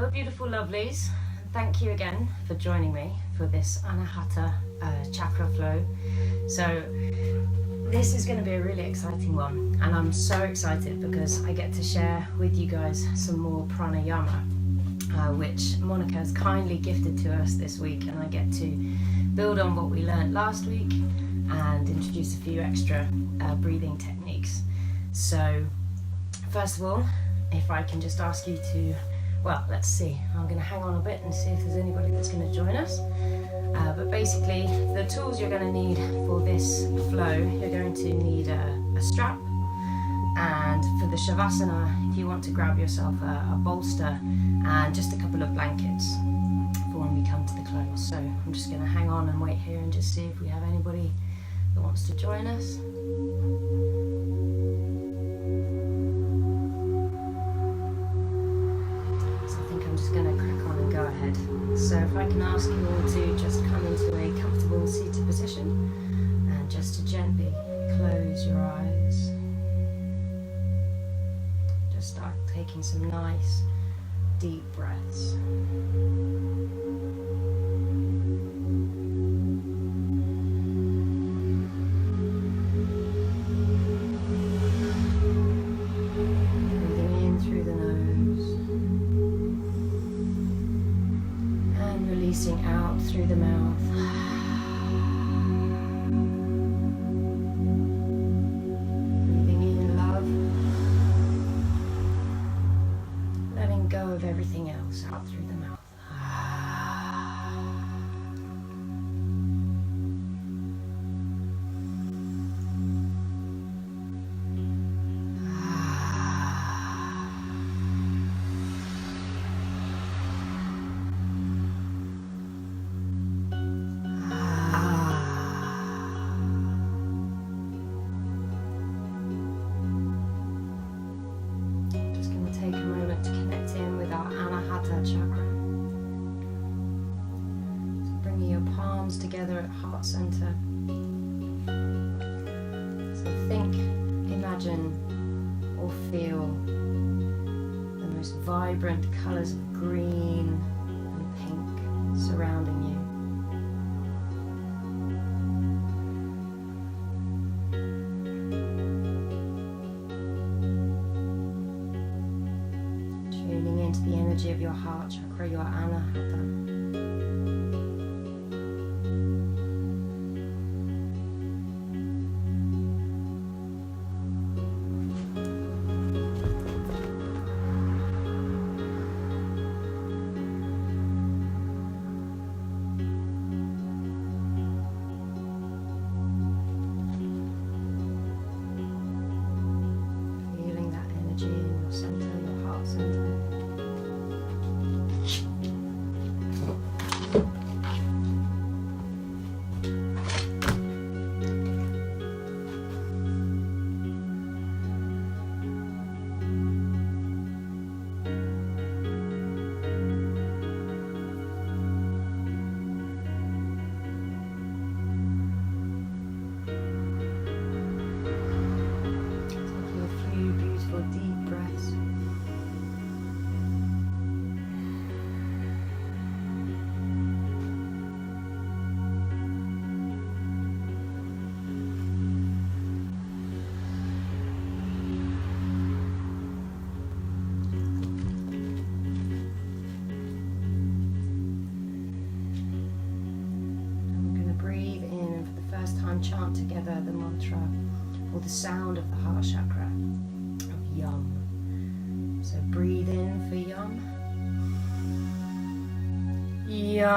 Hello, beautiful lovelies. Thank you again for joining me for this Anahata Chakra Flow. So this is going to be a really exciting one, and I'm so excited because I get to share with you guys some more pranayama, which Monica has kindly gifted to us this week, and I get to build on what we learned last week and introduce a few extra breathing techniques. So first of all, if I can just ask you to, well, let's see. I'm going to hang on a bit and see if there's anybody that's going to join us. But basically, the tools you're going to need for this flow, you're going to need a strap. And for the Savasana, if you want to grab yourself a bolster and just a couple of blankets for when we come to the close. So I'm just going to hang on and wait here and just see if we have anybody that wants to join us. Going to crack on and go ahead. So if I can ask you all to just come into a comfortable seated position and just to gently close your eyes. Just start taking some nice deep breaths. Releasing out through the mouth. Breathing in love. Letting go of everything else out through the mouth. Take a moment to connect in with our Anahata Chakra. So bringing your palms together at heart center. So think, imagine, or feel the most vibrant colors of green and pink surrounding you. The energy of your heart chakra, your Anahata. Feeling that energy in your center, your heart center. Deep breaths. And we're going to breathe in and for the first time chant together the mantra or the sound of the heart chakra. Yum. So breathe in for yum. Yum.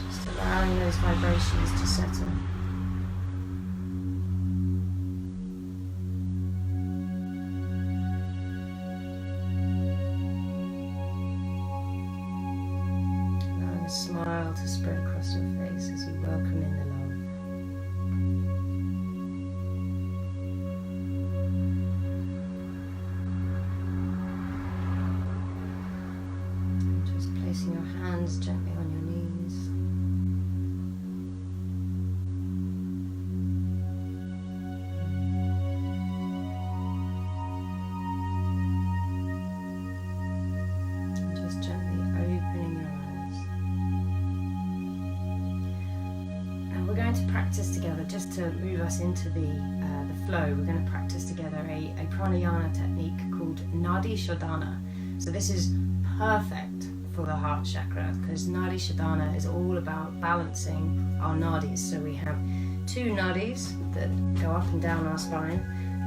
Just allowing those vibrations to settle. A smile to spread across your face as you welcome in the love. just to move us into the flow, we're going to practice together a pranayama technique called Nadi Shodhana. So this is perfect for the heart chakra, because Nadi Shodhana is all about balancing our nadis. So we have two nadis that go up and down our spine.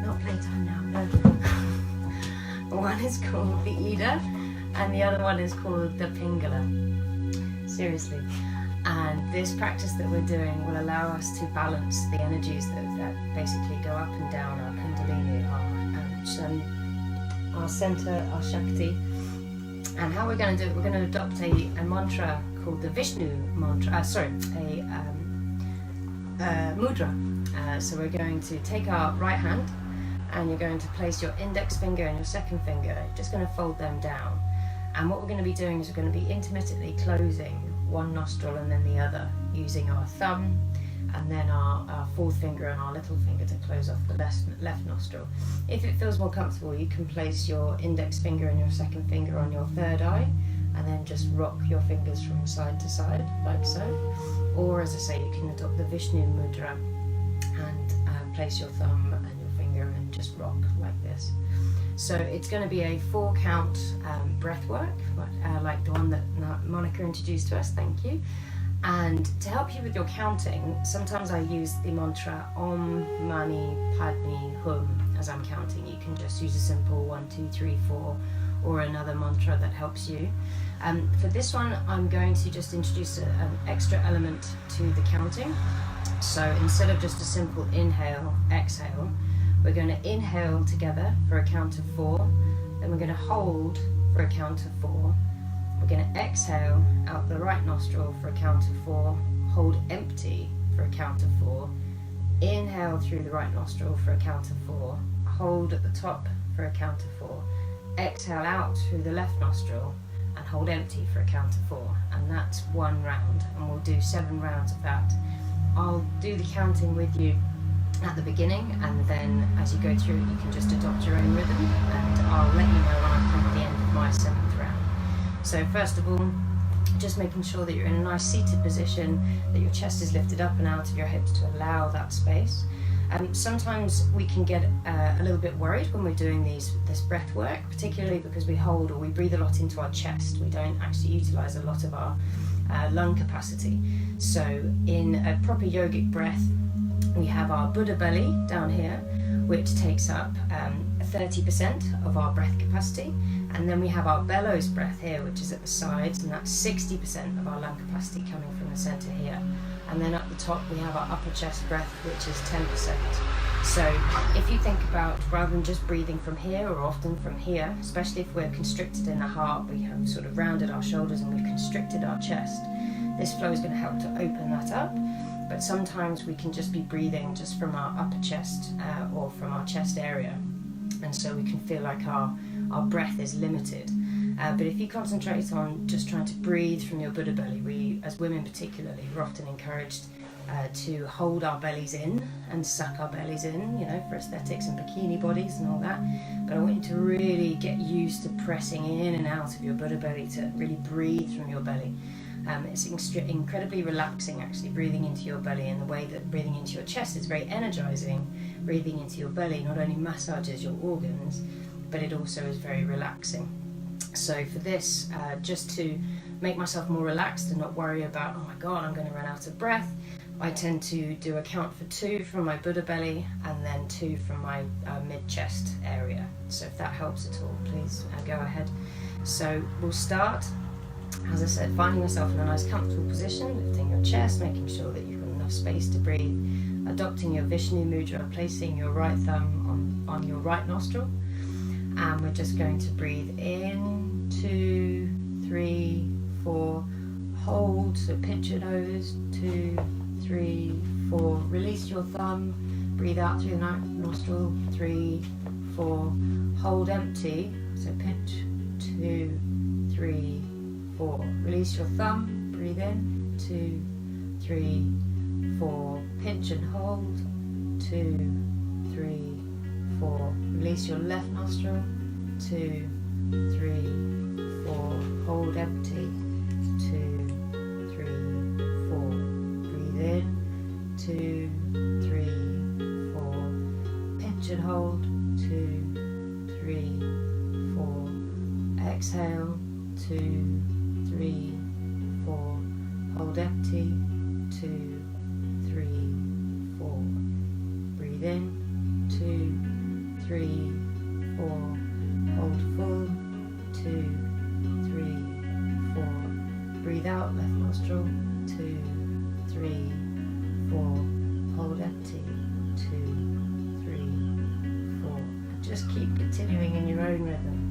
Not playtime now, no. One is called the Ida and the other one is called the Pingala. Seriously. And this practice that we're doing will allow us to balance the energies that basically go up and down our Kundalini, our center, our Shakti. And how we're going to do it, we're going to adopt a mantra called the Vishnu mantra, a mudra. So we're going to take our right hand and you're going to place your index finger and your second finger, just going to fold them down. And what we're going to be doing is we're going to be intermittently closing one nostril and then the other, using our thumb and then our fourth finger and our little finger to close off the left nostril. If it feels more comfortable, you can place your index finger and your second finger on your third eye and then just rock your fingers from side to side, like so. Or as I say, you can adopt the Vishnu mudra and place your thumb and your finger and just rock like this. So it's going to be a 4-count breath work, like the one that Monica introduced to us, thank you. And to help you with your counting, sometimes I use the mantra Om Mani Padme Hum as I'm counting. You can just use a simple 1, 2, 3, 4 or another mantra that helps you. For this one, I'm going to just introduce an extra element to the counting. So instead of just a simple inhale, exhale, we're going to inhale together for a count of 4, then we're going to hold for a count of 4. We're going to exhale out the right nostril for a count of 4, hold empty for a count of 4, inhale through the right nostril for a count of 4, hold at the top for a count of 4, exhale out through the left nostril and hold empty for a count of 4. And that's 1 round, and we'll do 7 rounds of that. I'll do the counting with you at the beginning, and then as you go through you can just adopt your own rhythm, and I'll let you know when I come at the end of my 7th round. So first of all, just making sure that you're in a nice seated position, that your chest is lifted up and out of your hips to allow that space. Sometimes we can get a little bit worried when we're doing this breath work, particularly because we hold or we breathe a lot into our chest. We don't actually utilize a lot of our lung capacity. So in a proper yogic breath, we have our Buddha belly down here, which takes up 30% of our breath capacity, and then we have our bellows breath here, which is at the sides, and that's 60% of our lung capacity coming from the center here. And then at the top we have our upper chest breath, which is 10%. So if you think about, rather than just breathing from here, or often from here, especially if we're constricted in the heart, we have sort of rounded our shoulders and we've constricted our chest, this flow is going to help to open that up. But sometimes we can just be breathing just from our upper chest or from our chest area, and so we can feel like our breath is limited. But if you concentrate on just trying to breathe from your Buddha belly, we, as women particularly, we're often encouraged to hold our bellies in and suck our bellies in, you know, for aesthetics and bikini bodies and all that. But I want you to really get used to pressing in and out of your Buddha belly, to really breathe from your belly. It's incredibly relaxing, actually, breathing into your belly, in the way that breathing into your chest is very energizing. Breathing into your belly not only massages your organs, but it also is very relaxing. So for this, just to make myself more relaxed and not worry about, oh my god, I'm going to run out of breath, I tend to do a count for 2 from my Buddha belly and then 2 from my mid-chest area. So if that helps at all, please go ahead. So we'll start, as I said, finding yourself in a nice comfortable position, lifting your chest, making sure that you've got enough space to breathe, adopting your Vishnu mudra, placing your right thumb on your right nostril, and we're just going to breathe in, 2, 3, 4, hold, so pinch your nose, 2, 3, 4, release your thumb, breathe out through the nostril, 3, 4, hold empty, so pinch, 2, 3, 4, release your thumb, breathe in, 2, 3, 4, pinch and hold, 2, 3, 4, release your left nostril, 2, 3, 4, hold empty, 2, 3, 4, breathe in, 2, should hold. 2, 3, 4. Exhale. 2, 3, 4. Hold empty. 2, 3, 4. Breathe in. 2, 3, 4. Hold full. 2, 3, 4. Breathe out, left nostril. 2, 3, 4. Hold empty. 2, 3, 4. And just keep continuing in your own rhythm.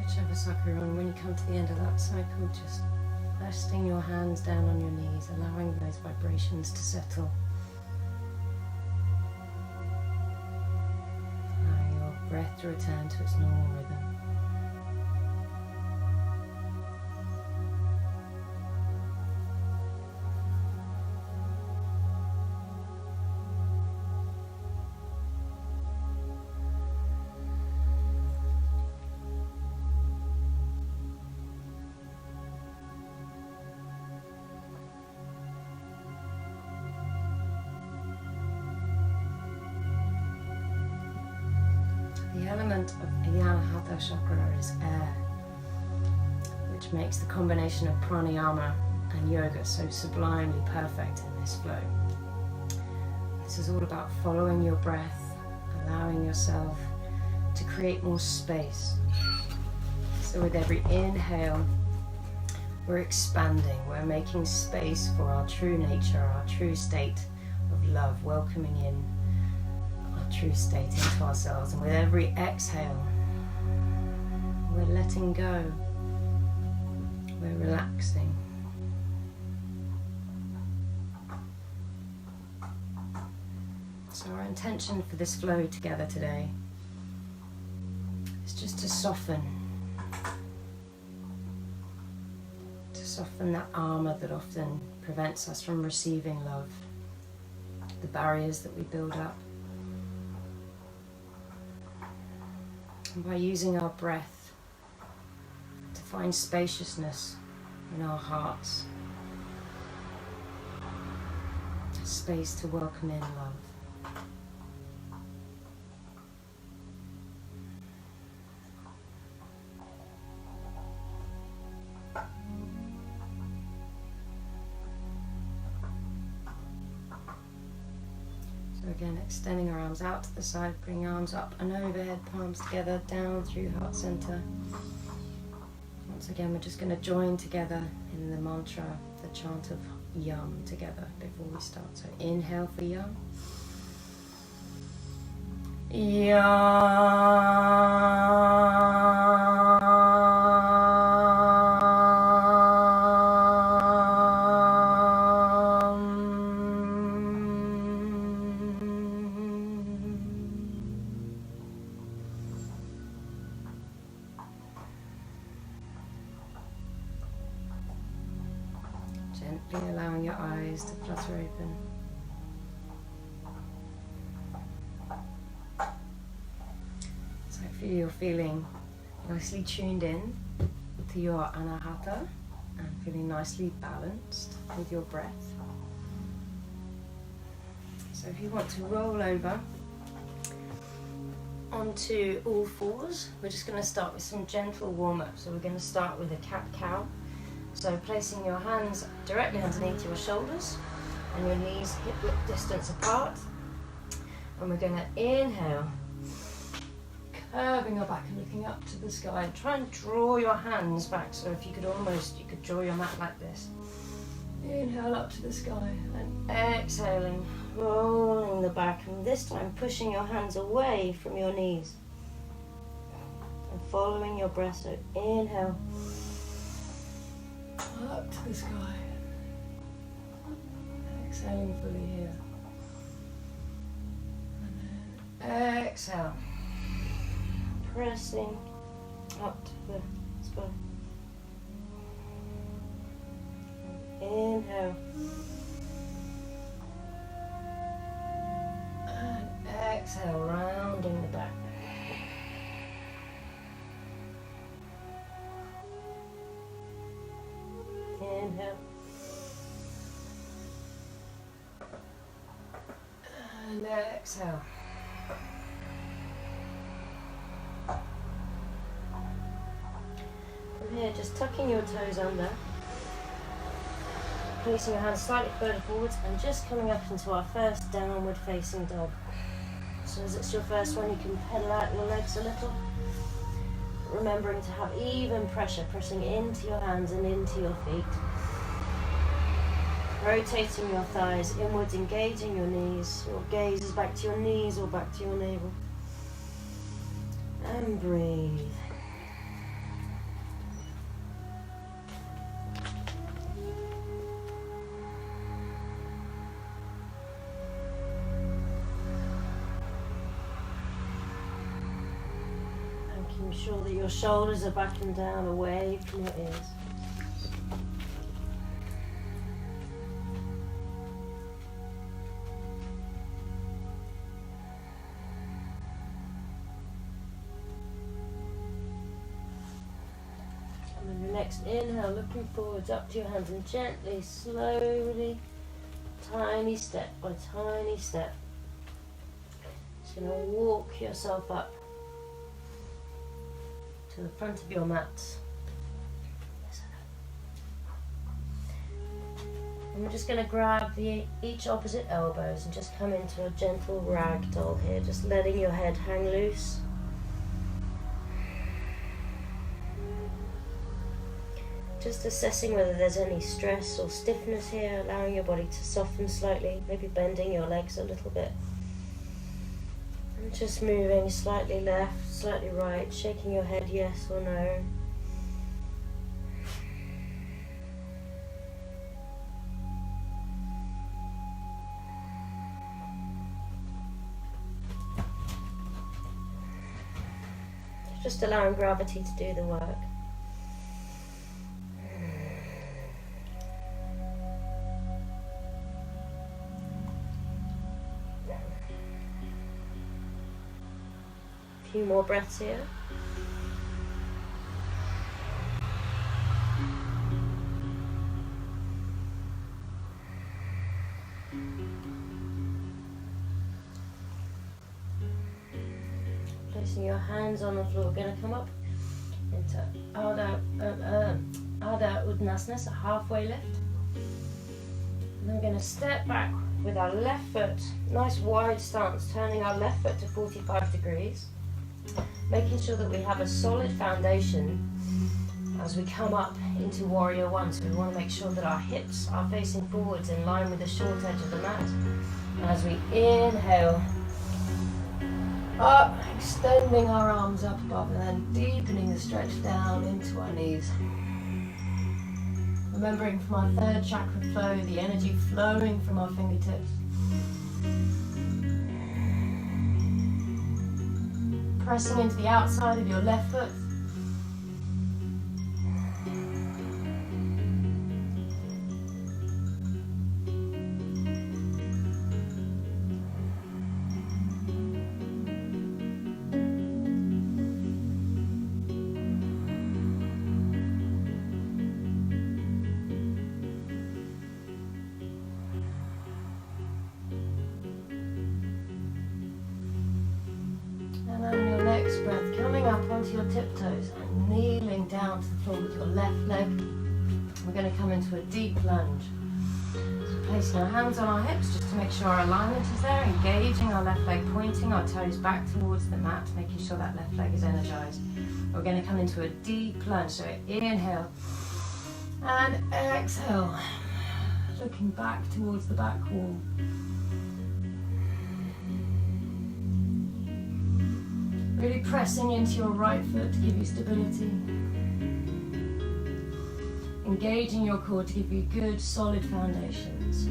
Whichever cycle you're on, when you come to the end of that cycle, just resting your hands down on your knees, allowing those vibrations to settle. Allowing your breath to return to its normal rhythm. The element of the Heart Chakra is air, which makes the combination of pranayama and yoga so sublimely perfect in this flow. This is all about following your breath, allowing yourself to create more space. So with every inhale, We're expanding, we're making space for our true nature, our true state of love, welcoming in our true state into ourselves. And with every exhale, we're letting go, we're relaxing. So our intention for this flow together today is just to soften that armor that often prevents us from receiving love, the barriers that we build up. And by using our breath to find spaciousness in our hearts, a space to welcome in love. So again, extending our arms out to the side, bring arms up and overhead, palms together, down through heart center. Once again, we're just going to join together in the mantra, the chant of Yum together before we start. So inhale for Yum. Gently allowing your eyes to flutter open. So hopefully you're feeling nicely tuned in to your anahata and feeling nicely balanced with your breath. So if you want to roll over onto all fours, we're just going to start with some gentle warm-up. So we're going to start with a cat-cow. So placing your hands directly underneath your shoulders and your knees hip-width distance apart. And we're going to inhale, curving your back and looking up to the sky. And try and draw your hands back. So if you could draw your mat like this. Inhale up to the sky and exhaling, rolling the back, and this time pushing your hands away from your knees. And following your breath, so inhale. Up to the sky. Exhaling fully here. And then exhale. Pressing up to the sky. And inhale. And exhale, rounding the back. Inhale. And exhale. From here, just tucking your toes under, placing your hands slightly further forwards and just coming up into our first downward facing dog. So as it's your first one, you can pedal out your legs a little. Remembering to have even pressure, pressing into your hands and into your feet. Rotating your thighs inwards, engaging your knees. Your gaze is back to your knees or back to your navel. And breathe. Making sure that your shoulders are back and down, away from your ears. And on your next inhale, looking forwards up to your hands and gently, slowly, tiny step by tiny step, just going to walk yourself up to the front of your mat. And we're just going to grab each opposite elbows and just come into a gentle ragdoll here, just letting your head hang loose. just assessing whether there's any stress or stiffness here, allowing your body to soften slightly, maybe bending your legs a little bit. And just moving slightly left, slightly right, shaking your head yes or no. Just allowing gravity to do the work. A few more breaths here. Placing your hands on the floor. We're going to come up into Ardha Uttanasana, so halfway lift. And then we're going to step back with our left foot, nice wide stance, turning our left foot to 45 degrees, making sure that we have a solid foundation as we come up into Warrior One. So we want to make sure that our hips are facing forwards in line with the short edge of the mat. And as we inhale, up, extending our arms up above, and then deepening the stretch down into our knees. Remembering from our third chakra flow, the energy flowing from our fingertips. Pressing into the outside of your left foot. Breath coming up onto your tiptoes and kneeling down to the floor with your left leg. We're going to come into a deep lunge. So placing our hands on our hips just to make sure our alignment is there, engaging our left leg, pointing our toes back towards the mat, making sure that left leg is energized. We're going to come into a deep lunge, so inhale and exhale, looking back towards the back wall. Really pressing into your right foot to give you stability. Engaging your core to give you good, solid foundations.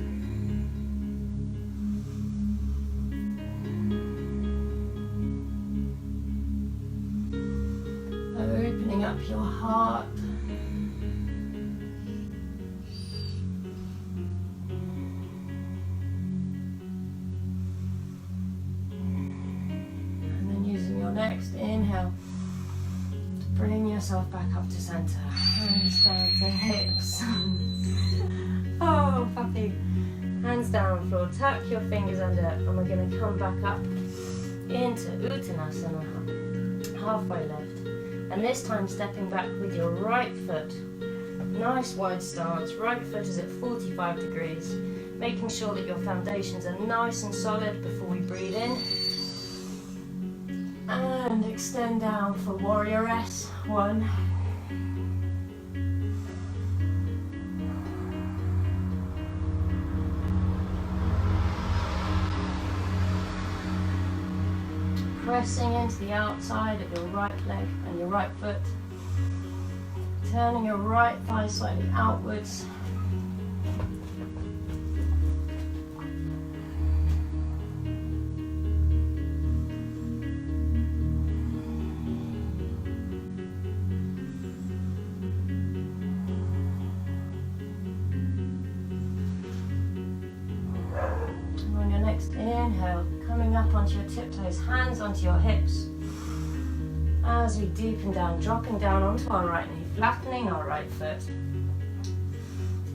Opening up your heart. Next inhale, bring yourself back up to center, hands down to hips. Oh, puppy. Hands down floor, tuck your fingers under, and we're going to come back up into Uttanasana, halfway lift. And this time stepping back with your right foot. Nice wide stance, right foot is at 45 degrees, making sure that your foundations are nice and solid before we breathe in. And extend down for Warrior S. 1. Pressing into the outside of your right leg and your right foot. Turning your right thigh slightly outwards. Inhale, coming up onto your tiptoes, hands onto your hips. As we deepen down, dropping down onto our right knee, flattening our right foot.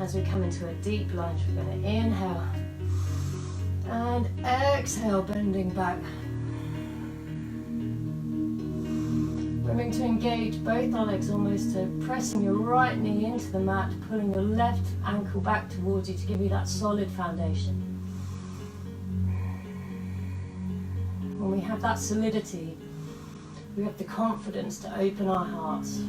As we come into a deep lunge, we're going to inhale and exhale, bending back. Remembering to engage both our legs almost to pressing your right knee into the mat, pulling your left ankle back towards you to give you that solid foundation. When we have that solidity, we have the confidence to open our hearts.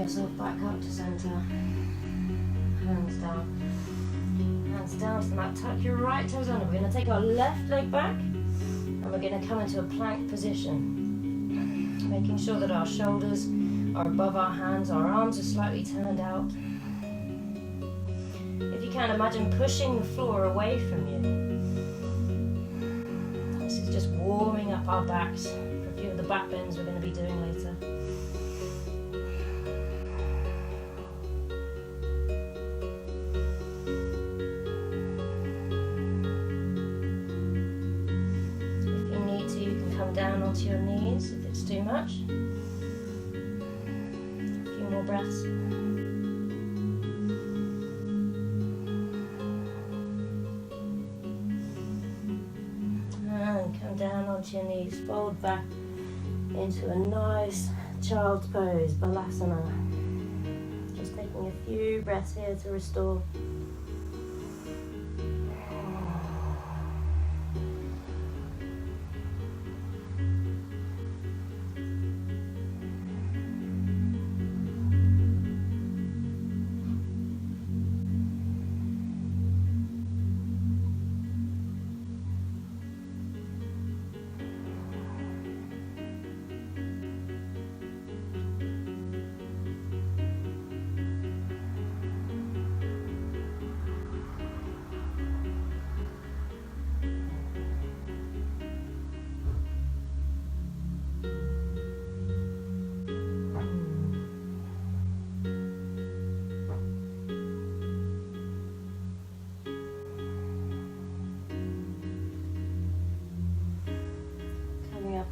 yourself back up to center. Hands down to the mat. Tuck your right toes under. We're going to take our left leg back and we're going to come into a plank position. Making sure that our shoulders are above our hands, our arms are slightly turned out. If you can, imagine pushing the floor away from you. This is just warming up our backs for a few of the back bends we're going to be doing later. Down onto your knees if it's too much. A few more breaths. And come down onto your knees, fold back into a nice child's pose, Balasana. Just taking a few breaths here to restore.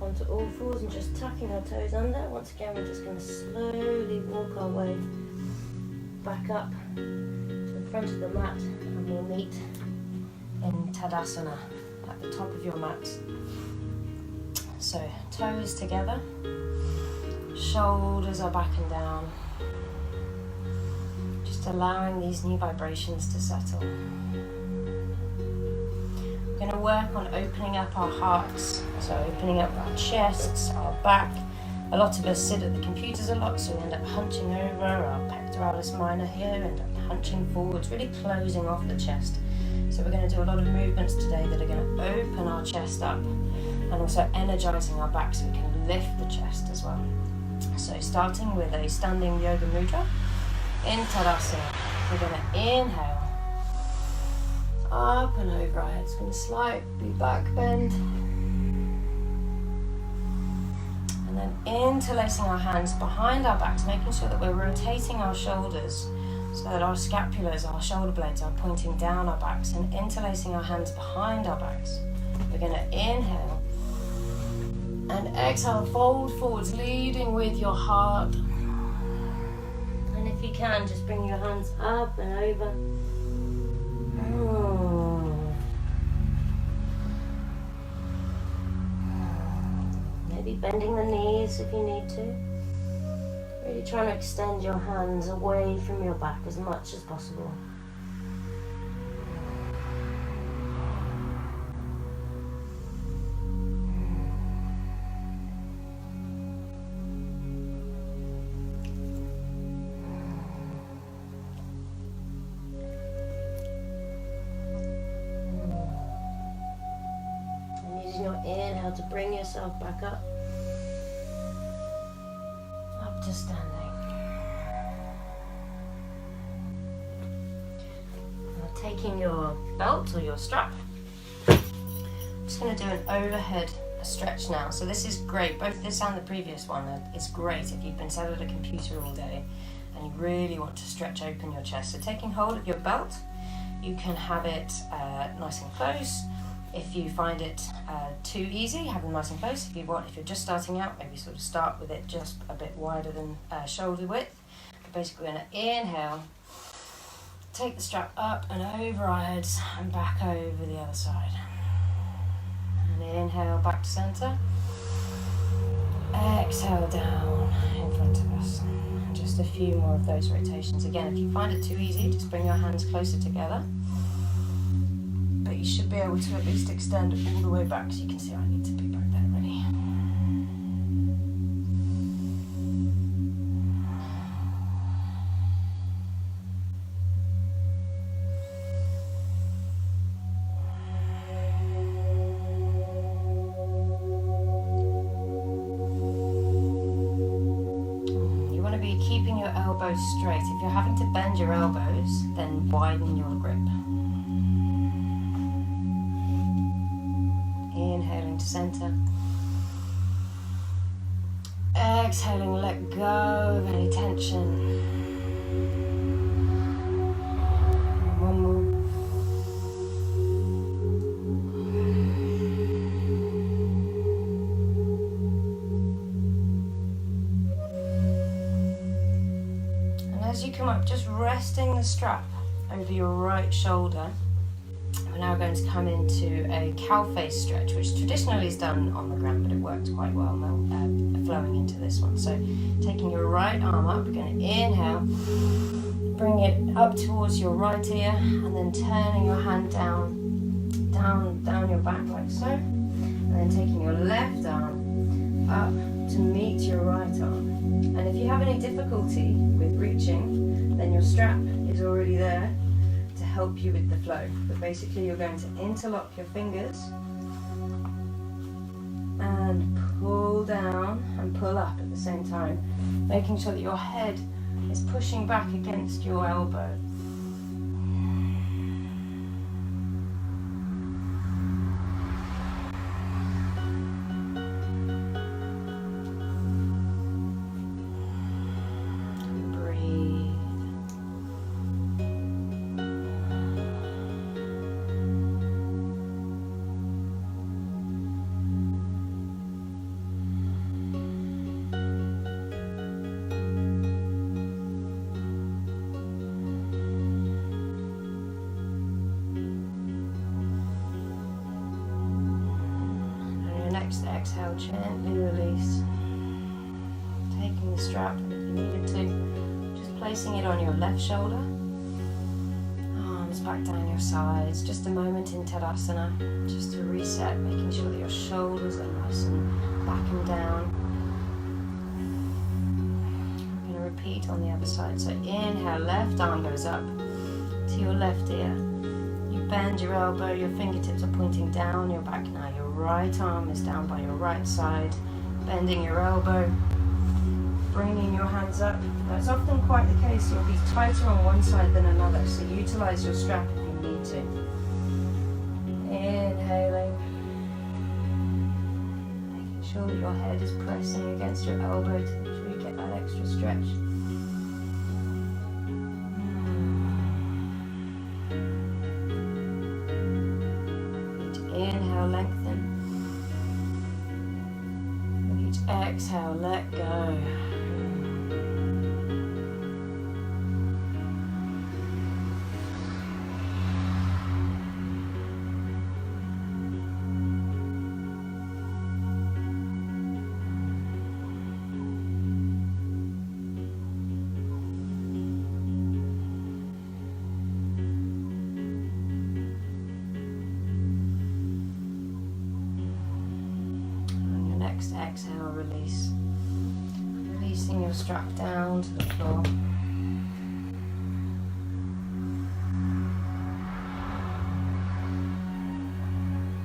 Onto all fours and just tucking our toes under. Once again, we're just going to slowly walk our way back up to the front of the mat, and we'll meet in Tadasana at the top of your mat. So toes together, shoulders are back and down, just allowing these new vibrations to settle. We're going to work on opening up our hearts, so opening up our chests, our back. A lot of us sit at the computers a lot, so we end up hunching over. Our pectoralis minor here, end up hunching forwards, really closing off the chest. So we're going to do a lot of movements today that are going to open our chest up and also energizing our back so we can lift the chest as well. So starting with a standing yoga mudra in Tadasana, we're going to inhale. Up and over our heads, going to slightly back bend. And then interlacing our hands behind our backs, making sure that we're rotating our shoulders so that our scapulars, our shoulder blades are pointing down our backs, and interlacing our hands behind our backs. We're going to inhale and exhale, fold forwards, leading with your heart. And if you can, just bring your hands up and over. Maybe bending the knees if you need to. Really trying to extend your hands away from your back as much as possible. Inhale to bring yourself back up to standing. Now taking your belt or your strap, I'm just going to do an overhead stretch now. So this is great, both this and the previous one. It's great if you've been sat at a computer all day and you really want to stretch open your chest. So taking hold of your belt, you can have it nice and close. If you find it too easy, have them nice and close. If you're just starting out, maybe sort of start with it just a bit wider than shoulder width. But basically, we're going to inhale, take the strap up and over our heads and back over the other side. And inhale back to center. Exhale down in front of us. And just a few more of those rotations. Again, if you find it too easy, just bring your hands closer together. But you should be able to at least extend all the way back, so you can see I need to be back there already. elbows straight. If you're having to bend your elbows, then widen your grip. Inhaling to center. Exhaling, let go of any tension. One more. And as you come up, just resting the strap over your right shoulder. We're now going to come into a cow face stretch, which traditionally is done on the ground, but it works quite well now, flowing into this one. So taking your right arm up, we're going to inhale, bring it up towards your right ear, and then turning your hand down your back like so, and then taking your left arm up to meet your right arm. And if you have any difficulty with reaching, then your strap is already there to help you with the flow. But basically you're going to interlock your fingers and pull down and pull up at the same time, making sure that your head is pushing back against your elbow. Next exhale, gently release. Taking the strap, if you needed to, just placing it on your left shoulder. Arms back down your sides. Just a moment in Tadasana, just to reset, making sure that your shoulders are nice and back and down. I'm going to repeat on the other side. So inhale, left arm goes up to your left ear. You bend your elbow, your fingertips are pointing down your back now. Your right arm is down by your right side, bending your elbow, bringing your hands up. That's often quite the case. You'll be tighter on one side than another, so utilize your strap if you need to. Inhaling, making sure that your head is pressing against your elbow to make sure you get that extra stretch. Inhale, lengthen. With each exhale, let go. Exhale, release. Releasing your strap down to the floor.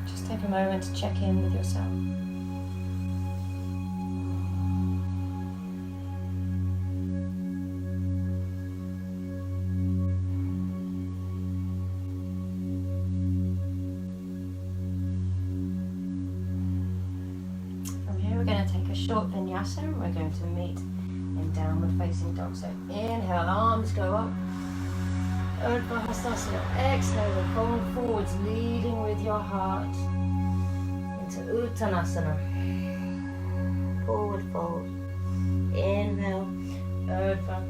Just take a moment to check in with yourself. Short vinyasa, and we're going to meet in downward facing dog. So inhale, arms go up. Urdhva Hastasana. Exhale, fold forwards, leading with your heart into Uttanasana. Forward fold. Inhale, Urdhva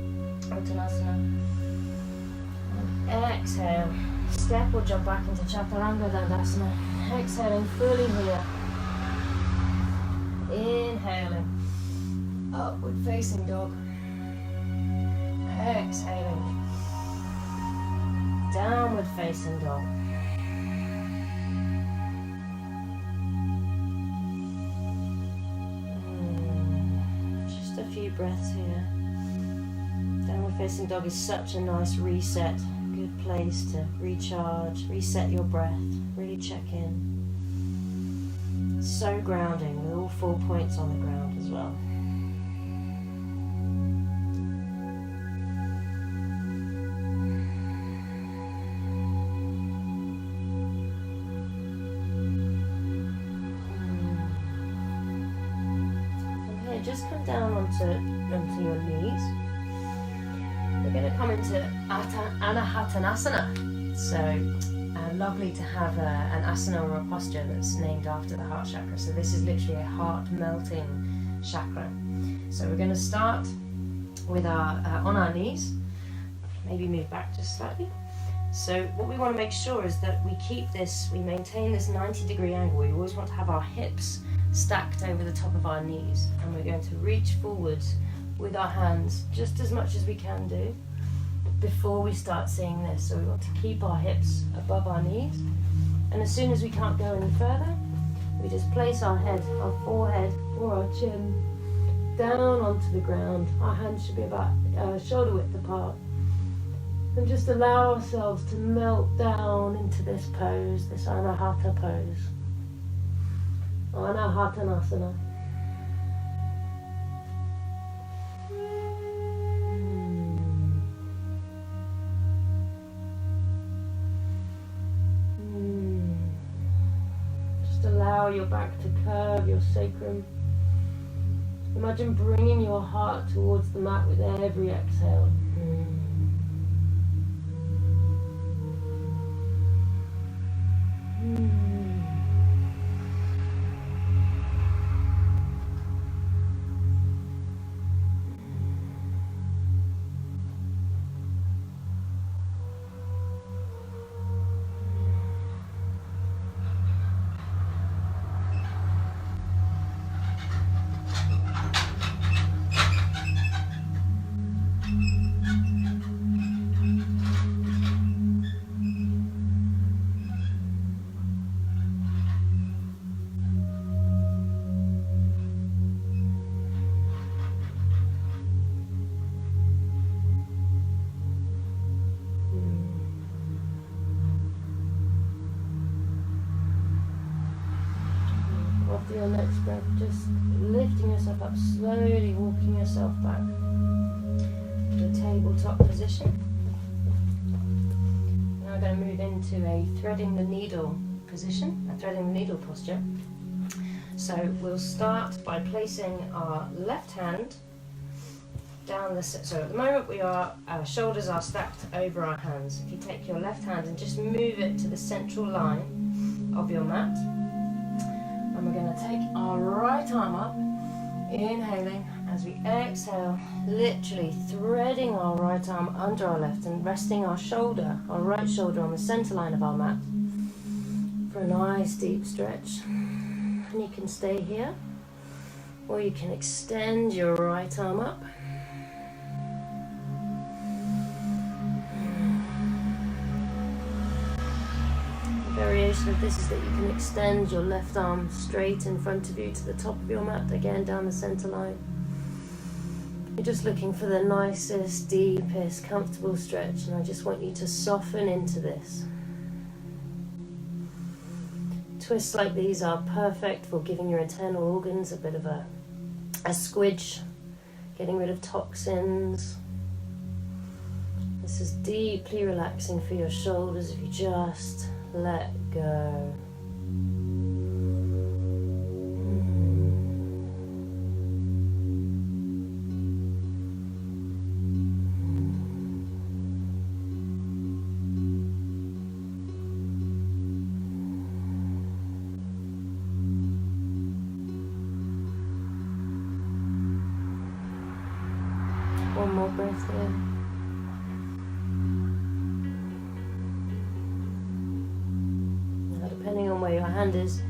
Uttanasana. And exhale, step or jump back into Chaturanga Dandasana. Exhaling fully here. Inhaling, upward facing dog. Exhaling, downward facing dog. Just a few breaths here. Downward facing dog is such a nice reset, good place to recharge, reset your breath, really check in. So grounding, with all 4 points on the ground as well. just come down onto your knees. We're going to come into Anahatanasana. So lovely to have an asana or a posture that's named after the heart chakra. So this is literally a heart melting chakra. So we're going to start with our on our knees. Maybe move back just slightly. So what we want to make sure is that we maintain this 90-degree angle. We always want to have our hips stacked over the top of our knees, and we're going to reach forwards with our hands just as much as we can do before we start seeing this. So we want to keep our hips above our knees, and as soon as we can't go any further, we just place our head, our forehead or our chin down onto the ground. Our hands should be about shoulder width apart, and just allow ourselves to melt down into this pose, this Anahata pose, Anahatanasana. Just allow your back to curve, your sacrum. Imagine bringing your heart towards the mat with every exhale. After your next breath, just lifting yourself up, slowly walking yourself back to a tabletop position. Now we're going to move into a threading the needle position, a threading the needle posture. So we'll start by placing our left hand down the, so at the moment our shoulders are stacked over our hands. If you take your left hand and just move it to the central line of your mat, and we're going to take our right arm up, inhaling as we exhale, literally threading our right arm under our left and resting our right shoulder on the center line of our mat for a nice deep stretch. And you can stay here, or you can extend your right arm up. Variation of this is that you can extend your left arm straight in front of you to the top of your mat, again down the center line. You're just looking for the nicest, deepest, comfortable stretch, and I just want you to soften into this. Twists like these are perfect for giving your internal organs a bit of a squidge, getting rid of toxins. This is deeply relaxing for your shoulders if you just let go. One more breath here. Depending on where your hand is,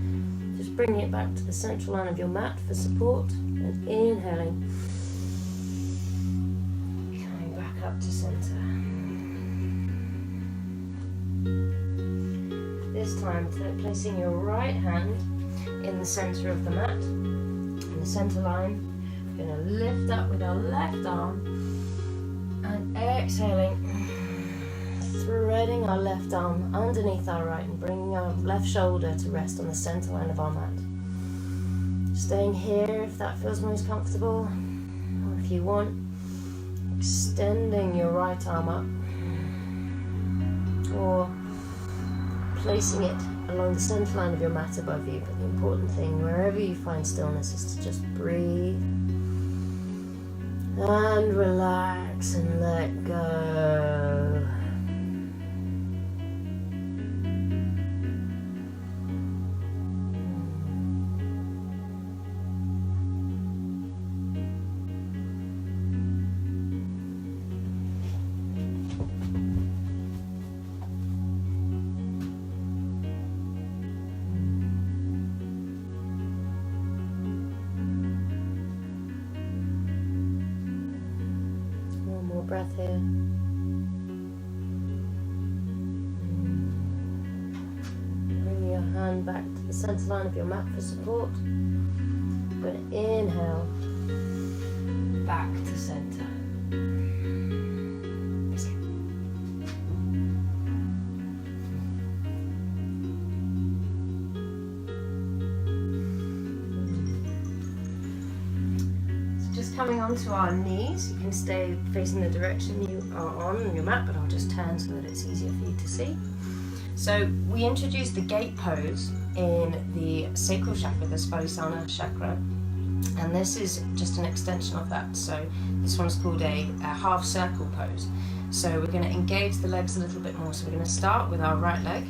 just bringing it back to the central line of your mat for support, and inhaling, coming back up to center. This time, placing your right hand in the center of the mat, in the center line. We're going to lift up with our left arm and exhaling, threading our left arm underneath our right and bringing our left shoulder to rest on the center line of our mat. Staying here if that feels most comfortable, or if you want, extending your right arm up, or placing it along the center line of your mat above you. But the important thing, wherever you find stillness, is to just breathe And relax and let go. Breath here. Bring your hand back to the center line of your mat for support. I'm going to inhale back to center. Coming onto our knees, you can stay facing the direction you are on your mat, but I'll just turn so that it's easier for you to see. So we introduced the gate pose in the sacral chakra, the Savasana chakra, and this is just an extension of that. So this one's called a half circle pose. So we're going to engage the legs a little bit more. So we're going to start with our right leg,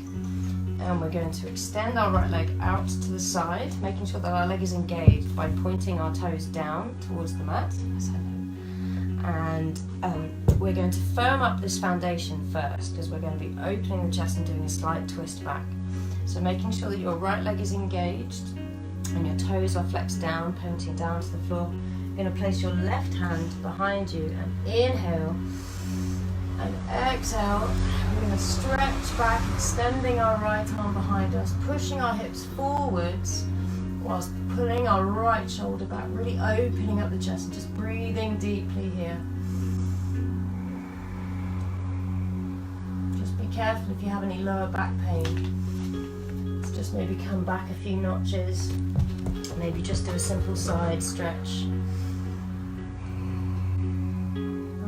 and we're going to extend our right leg out to the side, making sure that our leg is engaged by pointing our toes down towards the mat. And we're going to firm up this foundation first, because we're going to be opening the chest and doing a slight twist back. So making sure that your right leg is engaged and your toes are flexed down, pointing down to the floor. You're going to place your left hand behind you and inhale. And exhale, we're going to stretch back, extending our right arm behind us, pushing our hips forwards whilst pulling our right shoulder back, really opening up the chest and just breathing deeply here. Just be careful if you have any lower back pain. So just maybe come back a few notches, maybe just do a simple side stretch.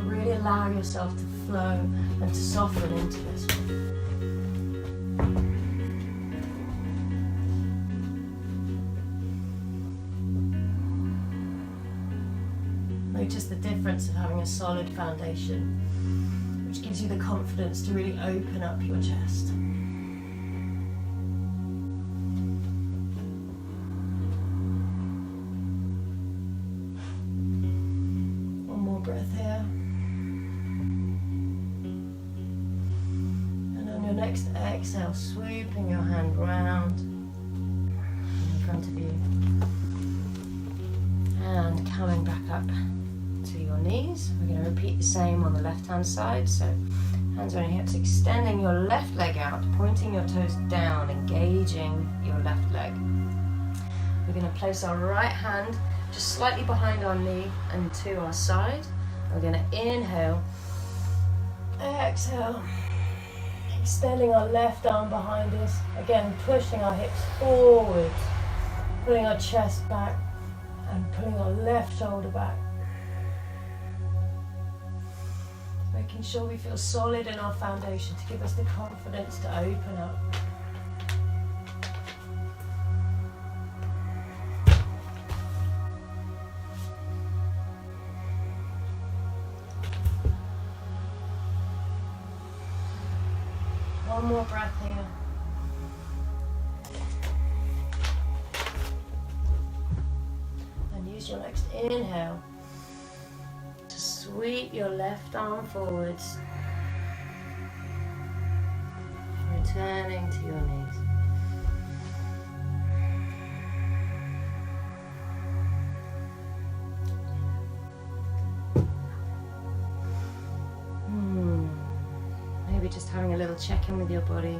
Really allow yourself to flow and to soften into this one. Notice the difference of having a solid foundation, which gives you the confidence to really open up your chest. One more breath here. Next exhale, swooping your hand round in front of you and coming back up to your knees. We're going to repeat the same on the left hand side. So hands on your hips, extending your left leg out, pointing your toes down, engaging your left leg. We're going to place our right hand just slightly behind our knee and to our side. We're going to inhale, exhale, extending our left arm behind us, again pushing our hips forward, pulling our chest back and pulling our left shoulder back. Making sure we feel solid in our foundation to give us the confidence to open up. One more breath here. And use your next inhale to sweep your left arm forwards, returning to your knees. Just having a little check-in with your body.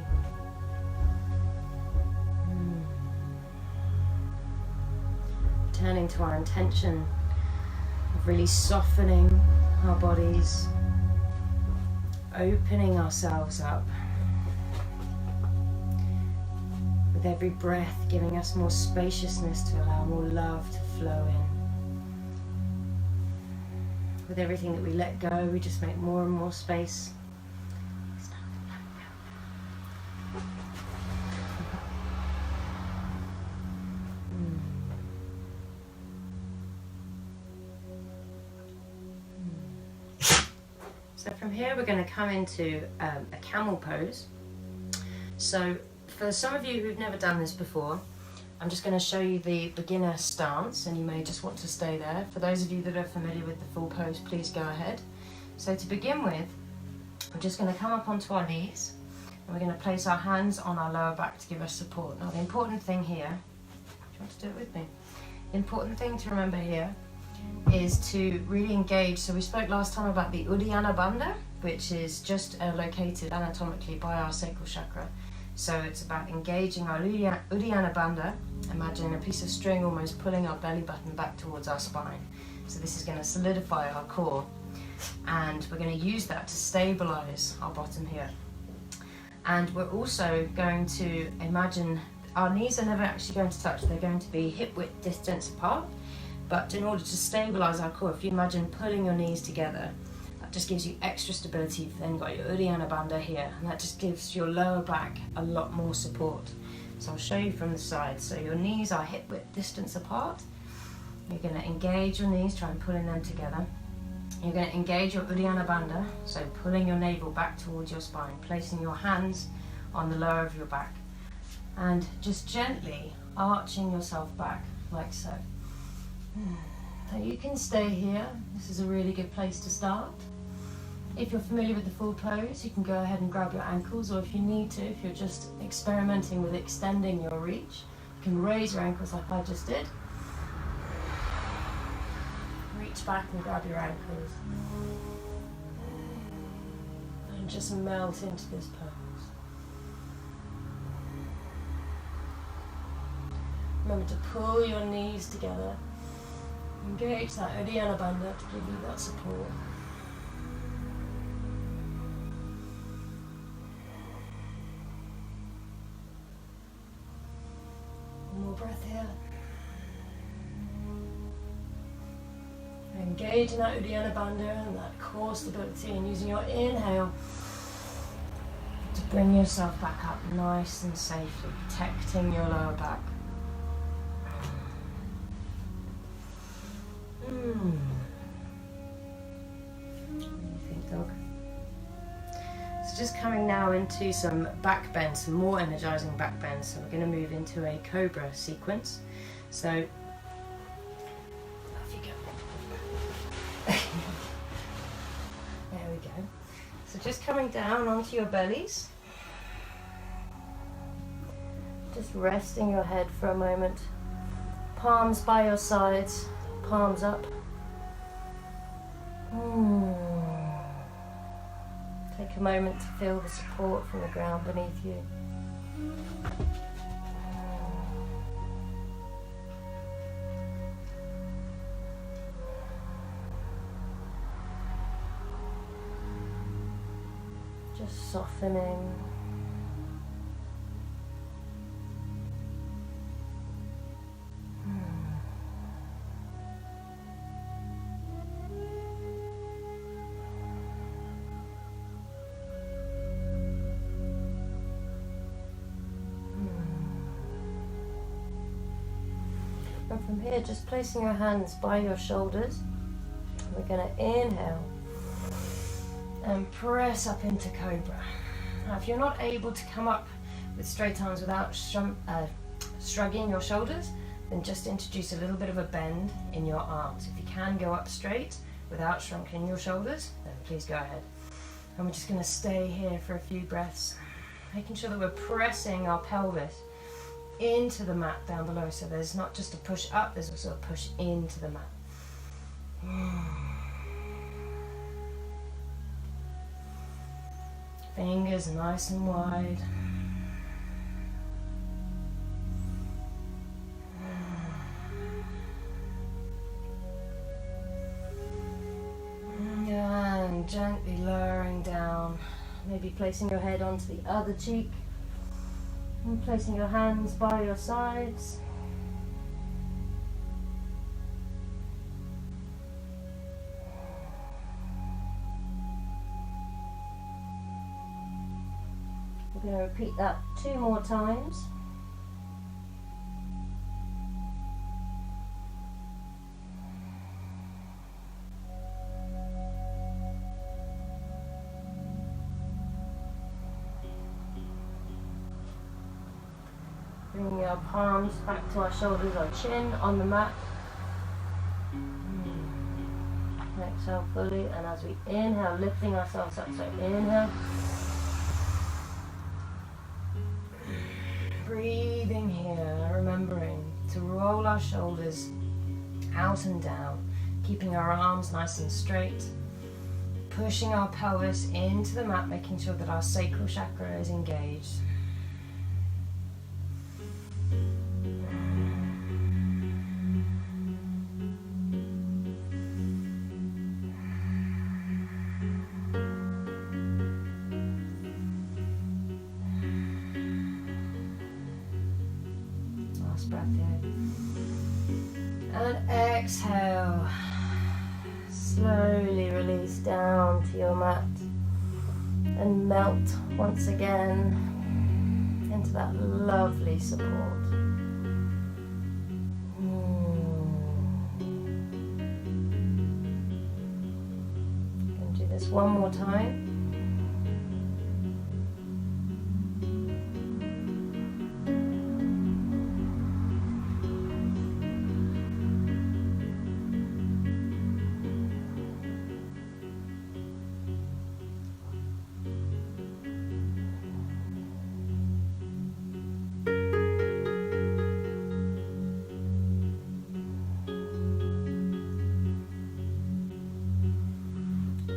Returning to our intention of really softening our bodies, opening ourselves up. With every breath, giving us more spaciousness to allow more love to flow in. With everything that we let go, we just make more and more space. So from here we're going to come into a camel pose. So for some of you who've never done this before, I'm just going to show you the beginner stance, and you may just want to stay there. For those of you that are familiar with the full pose, please go ahead. So to begin with, we're just going to come up onto our knees, and we're going to place our hands on our lower back to give us support. Now the important thing here, do you want to do it with me? The important thing to remember here is to really engage. So we spoke last time about the Uddiyana Bandha, which is just located anatomically by our sacral chakra. So it's about engaging our Uddiyana Bandha. Imagine a piece of string almost pulling our belly button back towards our spine. So this is going to solidify our core, and we're going to use that to stabilize our bottom here. And we're also going to imagine our knees are never actually going to touch. They're going to be hip width distance apart. But in order to stabilize our core, if you imagine pulling your knees together, that just gives you extra stability. You've then got your Uddiyana Bandha here, and that just gives your lower back a lot more support. So I'll show you from the side. So your knees are hip width distance apart. You're going to engage your knees, try and pulling them together. You're going to engage your Uddiyana Bandha, so pulling your navel back towards your spine, placing your hands on the lower of your back, and just gently arching yourself back like so. So you can stay here. This is a really good place to start. If you're familiar with the full pose, you can go ahead and grab your ankles, or if you need to, if you're just experimenting with extending your reach, you can raise your ankles like I just did. Reach back and grab your ankles. And just melt into this pose. Remember to pull your knees together. Engage that Uddiyana Bandha to give you that support. One more breath here. Engaging that Uddiyana Bandha and that core stability, and using your inhale to bring yourself back up nice and safely, protecting your lower back. What do you think, dog? So just coming now into some back bends, some more energizing back bends. So we're going to move into a cobra sequence. So off you go. There we go. So just coming down onto your bellies. Just resting your head for a moment. Palms by your sides. Palms up. Take a moment to feel the support from the ground beneath you. Just softening. And from here, just placing your hands by your shoulders, we're going to inhale and press up into Cobra. Now, if you're not able to come up with straight arms without shrugging your shoulders, then just introduce a little bit of a bend in your arms. If you can go up straight without shrinking your shoulders, then please go ahead. And we're just going to stay here for a few breaths, making sure that we're pressing our pelvis into the mat down below. So there's not just a push up, there's also a push into the mat. Fingers nice and wide. And gently lowering down, maybe placing your head onto the other cheek. And placing your hands by your sides. We're going to repeat that 2 more times. Bringing our palms back to our shoulders, our chin on the mat. Exhale fully, and as we inhale, lifting ourselves up. So inhale. Breathing here, remembering to roll our shoulders out and down, keeping our arms nice and straight, pushing our pelvis into the mat, making sure that our sacral chakra is engaged. Breath here. And exhale. Slowly release down to your mat and melt once again into that lovely support. Going to do this one more time.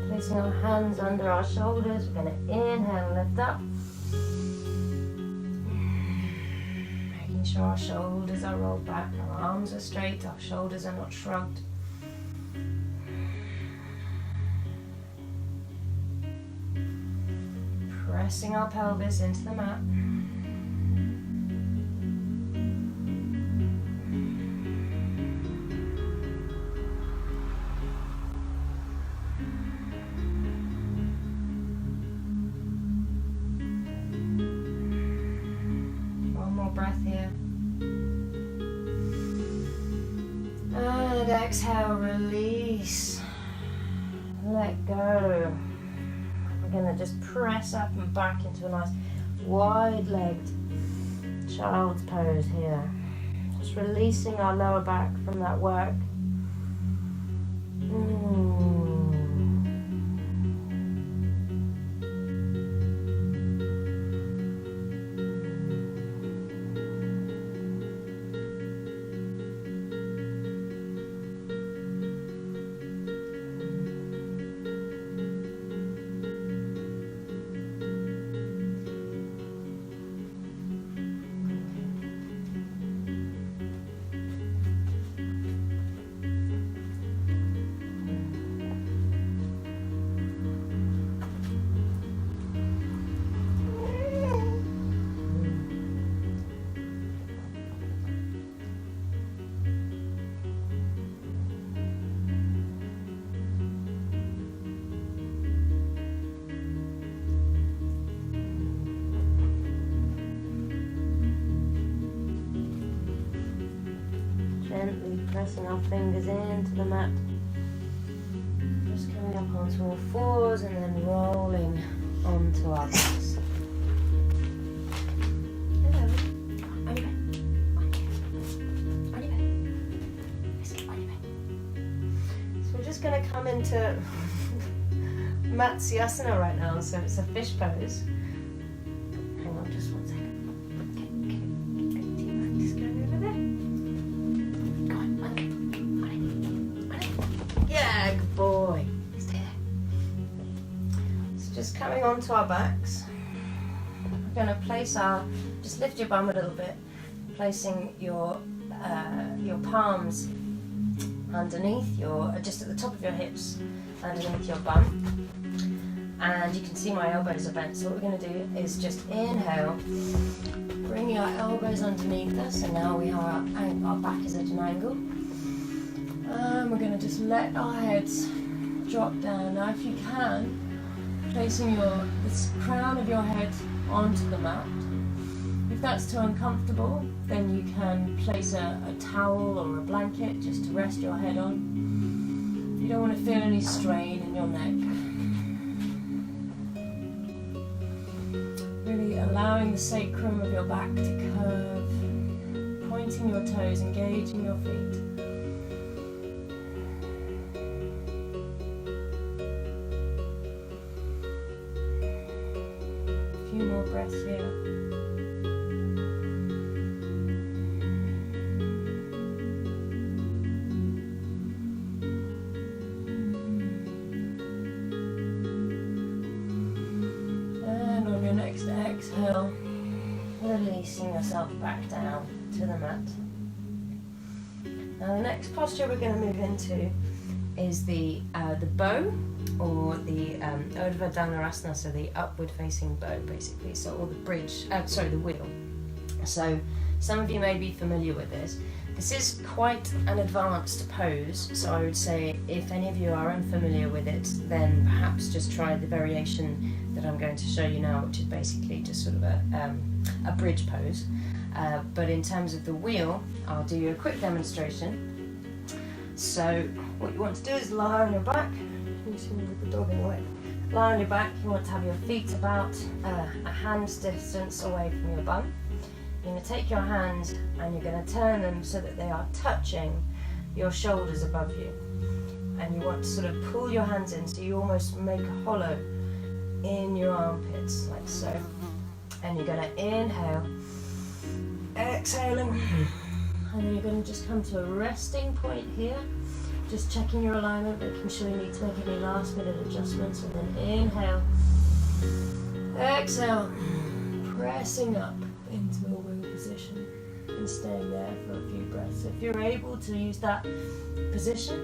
Placing our hands under our shoulders, we're going to inhale and lift up. Making sure our shoulders are rolled back, our arms are straight, our shoulders are not shrugged. Pressing our pelvis into the mat. Breath here. And exhale, release. Let go. We're going to just press up and back into a nice wide-legged child's pose here. Just releasing our lower back from that work. Gently pressing our fingers into the mat. Just coming up onto all fours and then rolling onto our backs. Hello. On your bed. On your bed. On your bed. So we're just going to come into Matsyasana right now. So it's a fish pose. Hang on just one second. Boy, stay there. So just coming onto our backs, we're going to place just lift your bum a little bit, placing your palms underneath just at the top of your hips, underneath your bum, and you can see my elbows are bent. So what we're going to do is just inhale, bringing our elbows underneath us, and now our back is at an angle. And we're going to just let our heads drop down. Now if you can, placing the crown of your head onto the mat. If that's too uncomfortable, then you can place a towel or a blanket just to rest your head on. You don't want to feel any strain in your neck. Really allowing the sacrum of your back to curve. pointing your toes, engaging your feet. A few more breaths here. And on your next exhale, releasing yourself back down to the mat. Now the next posture we're going to move into is the bow, or the Urdhva Dhanurasana, so the upward facing bow basically, so, or the bridge, the wheel. So some of you may be familiar with this. This is quite an advanced pose, so I would say if any of you are unfamiliar with it, then perhaps just try the variation that I'm going to show you now, which is basically just sort of a bridge pose. But in terms of the wheel, I'll do you a quick demonstration. So what you want to do is lie on your back. You see me with the dog in the way. Lie on your back. You want to have your feet about a hand's distance away from your bum. You're going to take your hands and you're going to turn them so that they are touching your shoulders above you. And you want to sort of pull your hands in so you almost make a hollow in your armpits, like so. And you're going to inhale, exhaling, and then you're going to just come to a resting point here, just checking your alignment, making sure you need to make any last minute adjustments, and then inhale, exhale, pressing up into a wheel position and staying there for a few breaths. If you're able to use that position,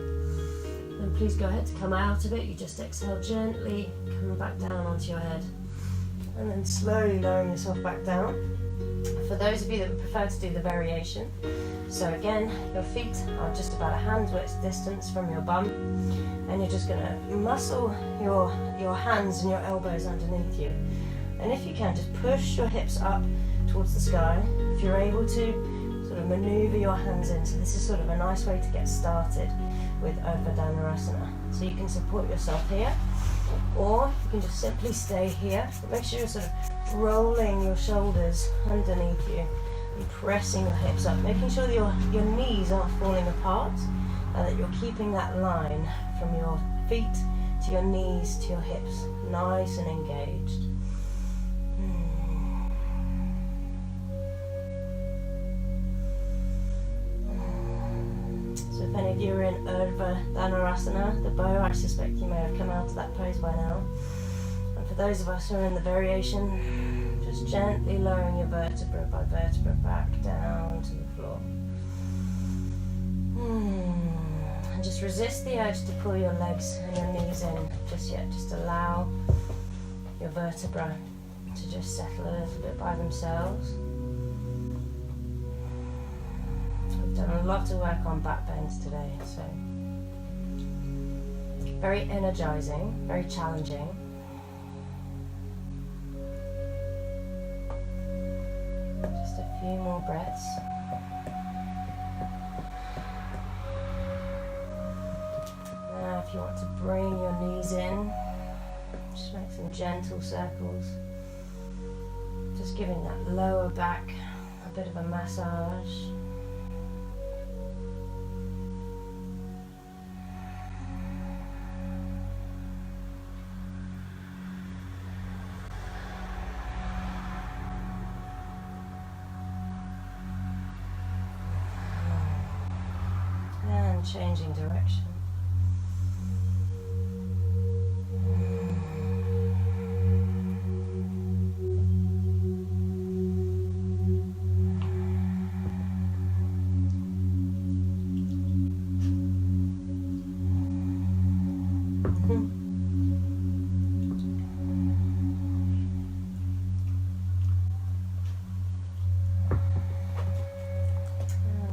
then please go ahead to come out of it. You just exhale gently, coming back down onto your head, and then slowly lowering yourself back down. For those of you that would prefer to do the variation, so again, your feet are just about a hand's width distance from your bum, and you're just going to muscle your hands and your elbows underneath you. And if you can, just push your hips up towards the sky. If you're able to, sort of maneuver your hands in. So this is sort of a nice way to get started with Urdhva Dhanurasana. So you can support yourself here, or you can just simply stay here. But make sure you're sort of rolling your shoulders underneath you and pressing your hips up, making sure that your knees aren't falling apart, and that you're keeping that line from your feet to your knees to your hips nice and engaged. So if any of you are in Urdhva Dhanurasana, the bow, I suspect you may have come out of that pose by now. And for those of us who are in the variation, just gently lowering your vertebra by vertebra back down to the floor. And just resist the urge to pull your legs and your knees in just yet. Just allow your vertebra to just settle a little bit by themselves. We've done a lot of work on back bends today, so very energizing, very challenging. Just a few more breaths. Now if you want to bring your knees in, just make some gentle circles. Just giving that lower back a bit of a massage. And changing direction.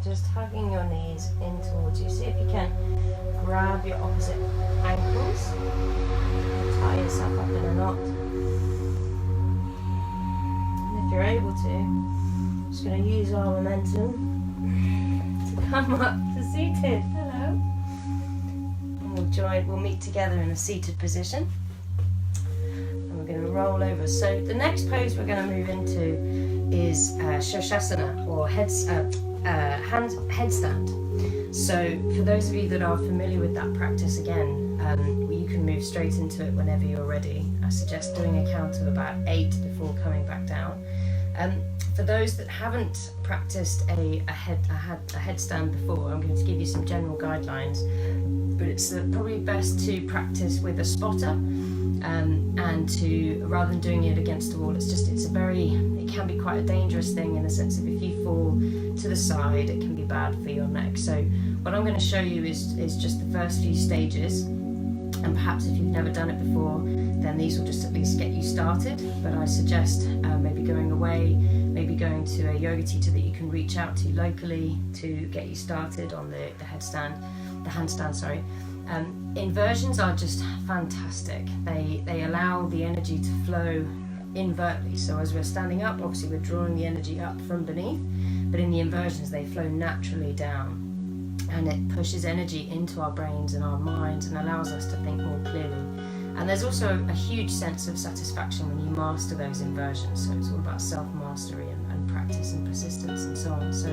Just hugging your knees in towards you. See if you can grab your opposite ankles and tie yourself up in a knot. And if you're able to, I'm just going to use our momentum to come up to seated. Hello. And we'll meet together in a seated position. And we're going to roll over. So the next pose we're going to move into is Shoshasana, or headstand. So for those of you that are familiar with that practice, again, you can move straight into it whenever you're ready. I suggest doing a count of about 8 before coming back down. For those that haven't practiced a headstand before, I'm going to give you some general guidelines, but it's probably best to practice with a spotter, and to, rather than doing it against a wall, it can be quite a dangerous thing, in the sense of if you fall to the side, it can be bad for your neck. So what I'm going to show you is just the first few stages, and perhaps if you've never done it before, then these will just at least get you started. But I suggest maybe going away, maybe going to a yoga teacher that you can reach out to locally to get you started on the handstand, sorry. Inversions are just fantastic. They allow the energy to flow invertly. So as we're standing up, obviously we're drawing the energy up from beneath, but in the inversions they flow naturally down, and it pushes energy into our brains and our minds and allows us to think more clearly. And there's also a huge sense of satisfaction when you master those inversions. So it's all about self-mastery and practice and persistence and so on. So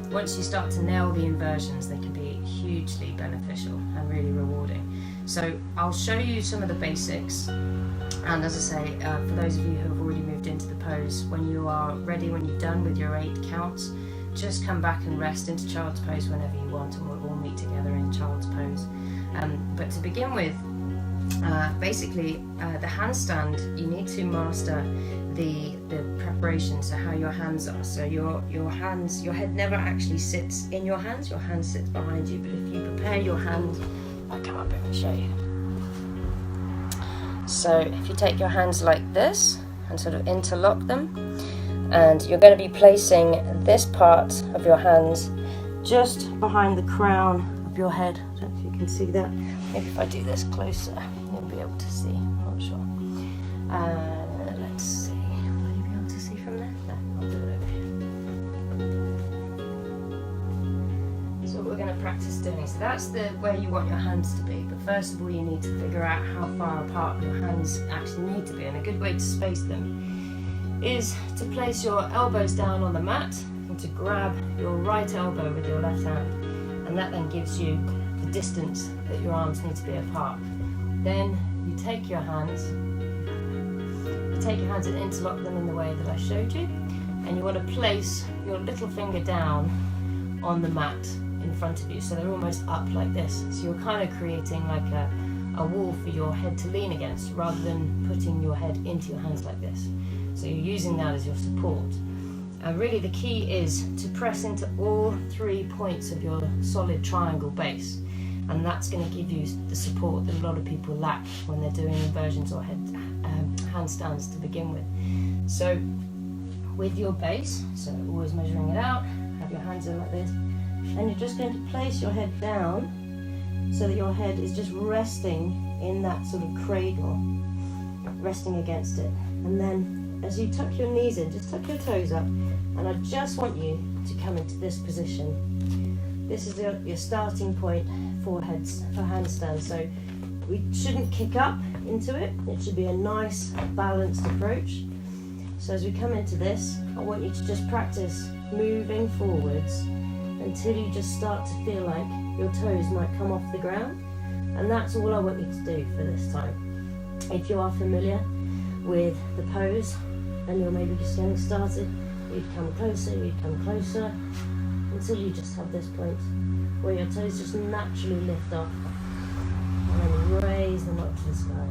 once you start to nail the inversions, they can be hugely beneficial and really rewarding. So I'll show you some of the basics. And as I say, for those of you who have already moved into the pose, when you are ready, when you're done with your 8 counts, just come back and rest into child's pose whenever you want, and we'll all meet together in child's pose. But to begin with, basically the handstand, you need to master the preparation, so how your hands are. So your head never actually sits in your hands, your hand sits behind you, but if you prepare your hand, I'll come up here and show you. So if you take your hands like this and sort of interlock them, and you're going to be placing this part of your hands just behind the crown of your head. I don't know if you can see that. Maybe if I do this closer, you'll be able to see. I'm not sure. Let's see. Will you be able to see from there? No, I'll do it over here. So what we're going to practice doing. So that's where you want your hands to be. But first of all, you need to figure out how far apart your hands actually need to be. And a good way to space them is to place your elbows down on the mat and to grab your right elbow with your left hand, and that then gives you the distance that your arms need to be apart. Then you take your hands and interlock them in the way that I showed you, and you want to place your little finger down on the mat in front of you, so they're almost up like this. So you're kind of creating like a wall for your head to lean against, rather than putting your head into your hands like this. So you're using that as your support. And really the key is to press into all 3 points of your solid triangle base. And that's going to give you the support that a lot of people lack when they're doing inversions or handstands to begin with. So with your base, so always measuring it out, have your hands in like this, and you're just going to place your head down so that your head is just resting in that sort of cradle, resting against it. And then as you tuck your knees in, just tuck your toes up, and I just want you to come into this position. This is your starting point for handstand. So we shouldn't kick up into it. It should be a nice balanced approach. So as we come into this, I want you to just practice moving forwards until you just start to feel like your toes might come off the ground. And that's all I want you to do for this time. If you are familiar with the pose and you're maybe just getting started, you'd come closer until you just have this point where your toes just naturally lift off and then raise them up to the sky.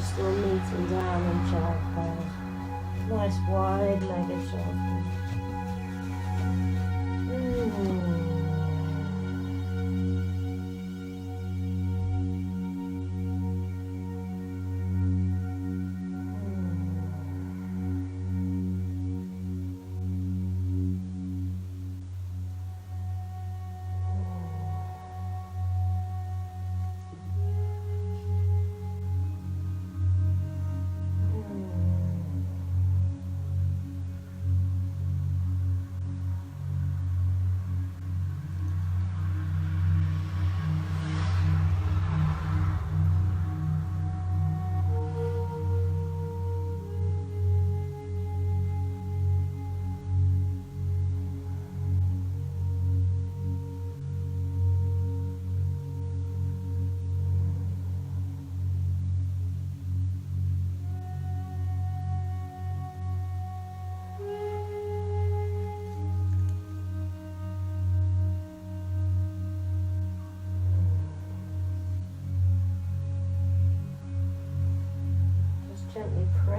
Still meeting down in child pose. Nice wide legged shoulders.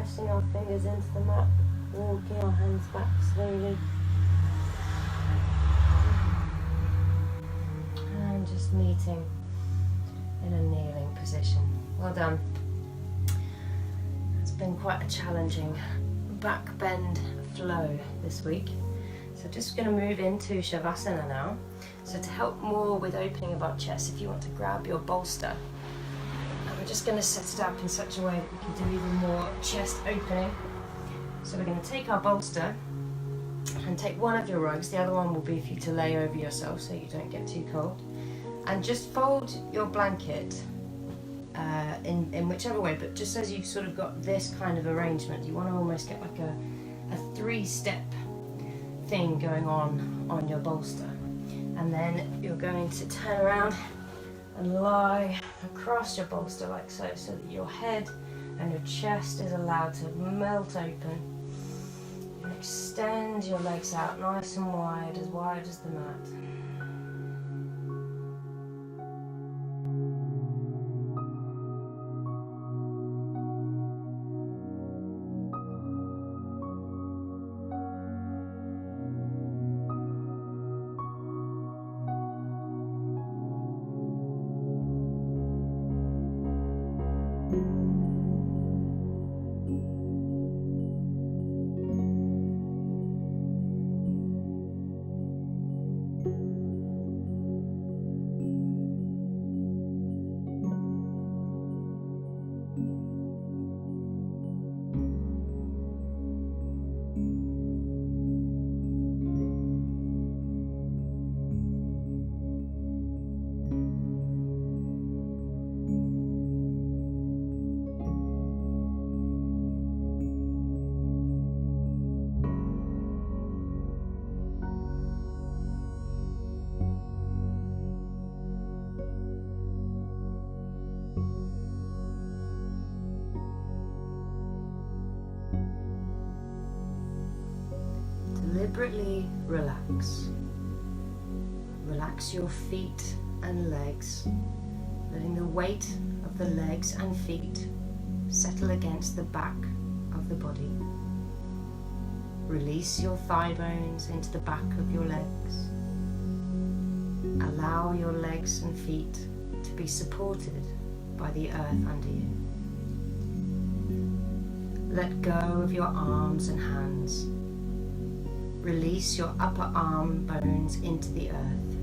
pressing our fingers into the mat, walking our hands back slowly. And just meeting in a kneeling position. Well done. It's been quite a challenging back bend flow this week. So just going to move into Savasana now. So to help more with opening of our chest, if you want to grab your bolster, and we're just going to set it up in such a way that we can do even more chest opening. So we're going to take our bolster and take one of your rugs, the other one will be for you to lay over yourself so you don't get too cold, and just fold your blanket in whichever way, but just as you've sort of got this kind of arrangement, you want to almost get like a three-step thing going on your bolster, and then you're going to turn around and lie across your bolster like so, so that your head and your chest is allowed to melt open. And extend your legs out nice and wide as the mat. Deliberately relax. Relax your feet and legs, letting the weight of the legs and feet settle against the back of the body. Release your thigh bones into the back of your legs. Allow your legs and feet to be supported by the earth under you. Let go of your arms and hands. Release your upper arm bones into the earth.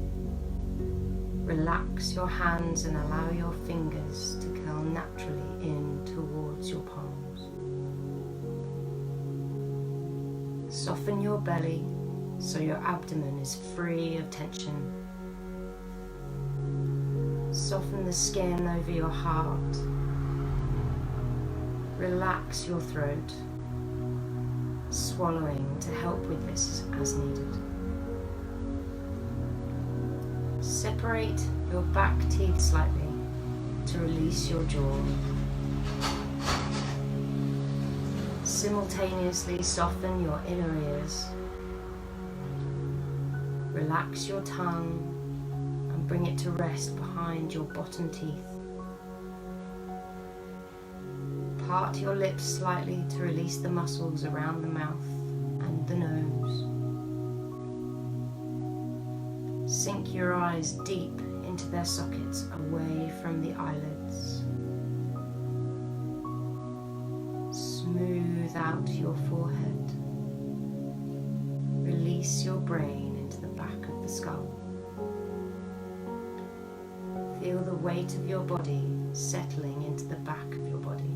Relax your hands and allow your fingers to curl naturally in towards your palms. Soften your belly so your abdomen is free of tension. Soften the skin over your heart. Relax your throat, swallowing to help with this as needed. Separate your back teeth slightly to release your jaw. Simultaneously soften your inner ears. Relax your tongue and bring it to rest behind your bottom teeth. Part your lips slightly to release the muscles around the mouth and the nose. Sink your eyes deep into their sockets away from the eyelids. Smooth out your forehead. Release your brain into the back of the skull. Feel the weight of your body settling into the back of your body.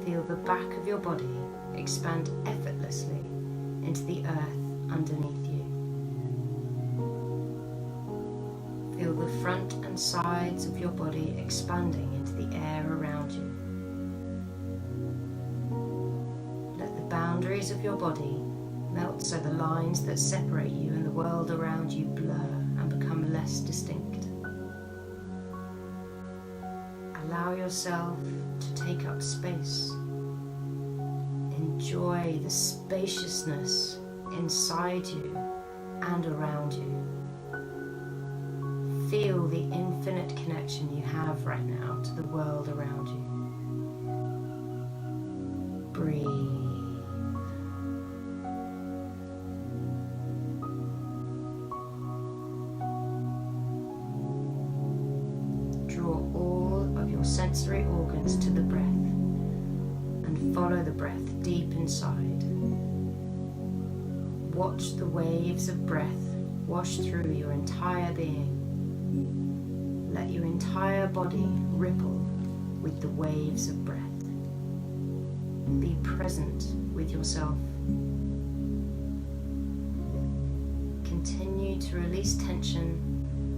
Feel the back of your body expand effortlessly into the earth underneath you. Feel the front and sides of your body expanding into the air around you. Let the boundaries of your body melt so the lines that separate you and the world around you blur and become less distinct. Allow yourself to take up space. Enjoy the spaciousness inside you and around you. Feel the infinite connection you have right now to the world around you. Breathe. Draw all of your sensory organs to the breath and follow the breath deep inside. Watch the waves of breath wash through your entire being. Let your entire body ripple with the waves of breath. Be present with yourself. Continue to release tension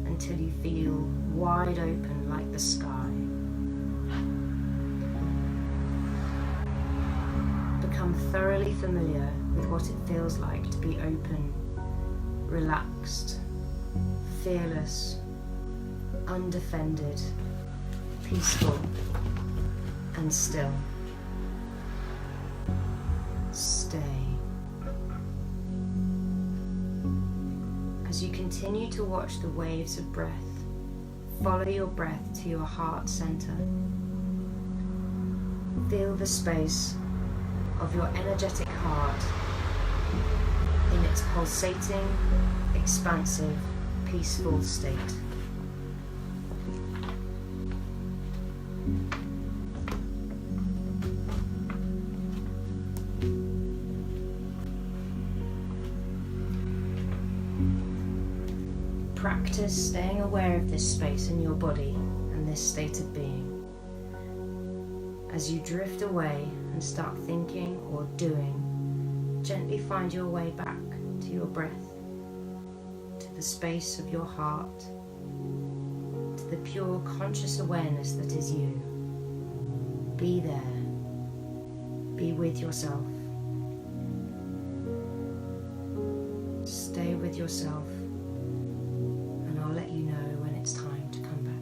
until you feel wide open like the sky. Become thoroughly familiar with what it feels like to be open, relaxed, fearless, undefended, peaceful, and still. Stay. As you continue to watch the waves of breath, follow your breath to your heart center. Feel the space of your energetic heart in its pulsating, expansive, peaceful state. Practice staying aware of this space in your body and this state of being. As you drift away and start thinking or doing, gently find your way back to your breath, to the space of your heart, to the pure conscious awareness that is you. Be there. Be with yourself. Stay with yourself. I'll let you know when it's time to come back.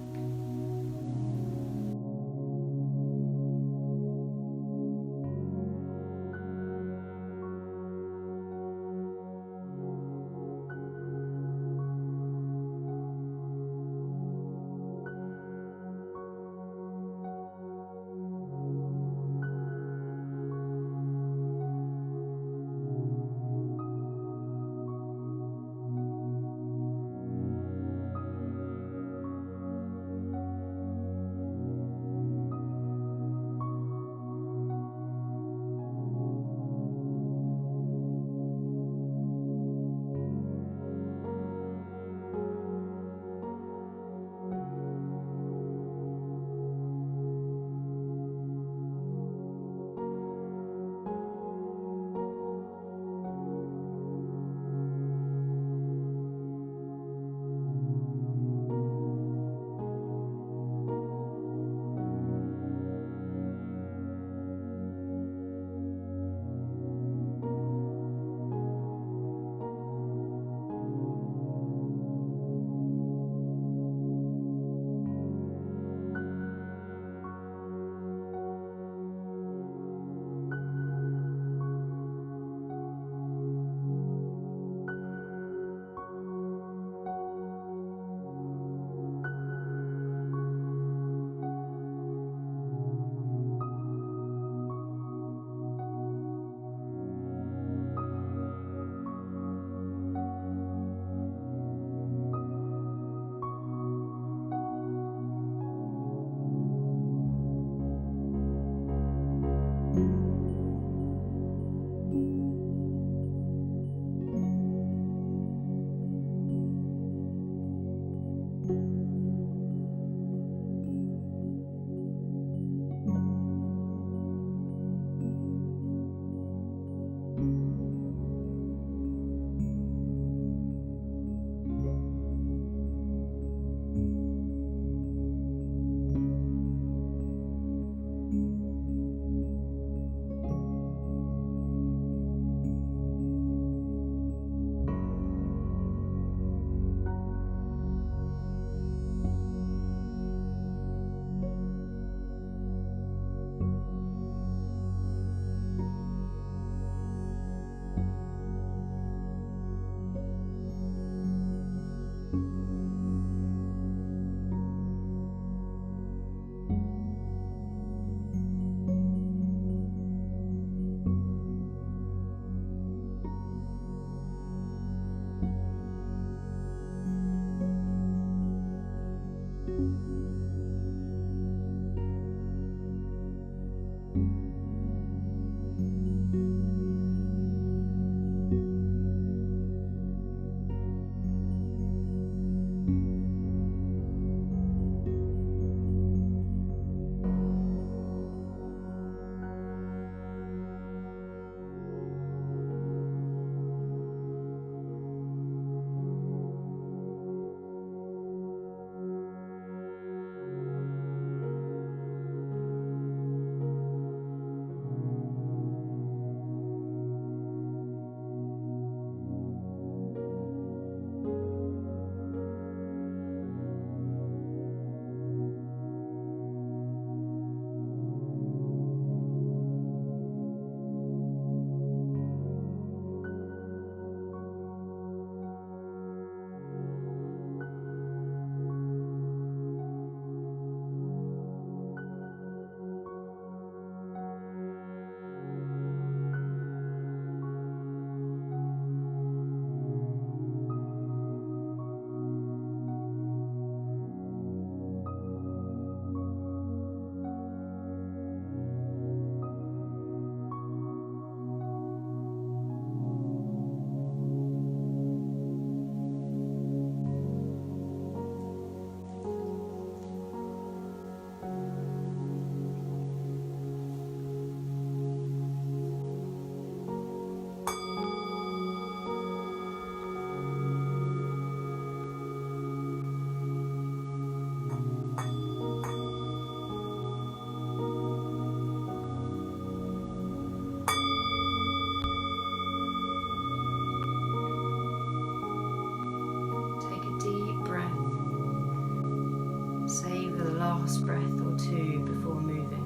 two before moving.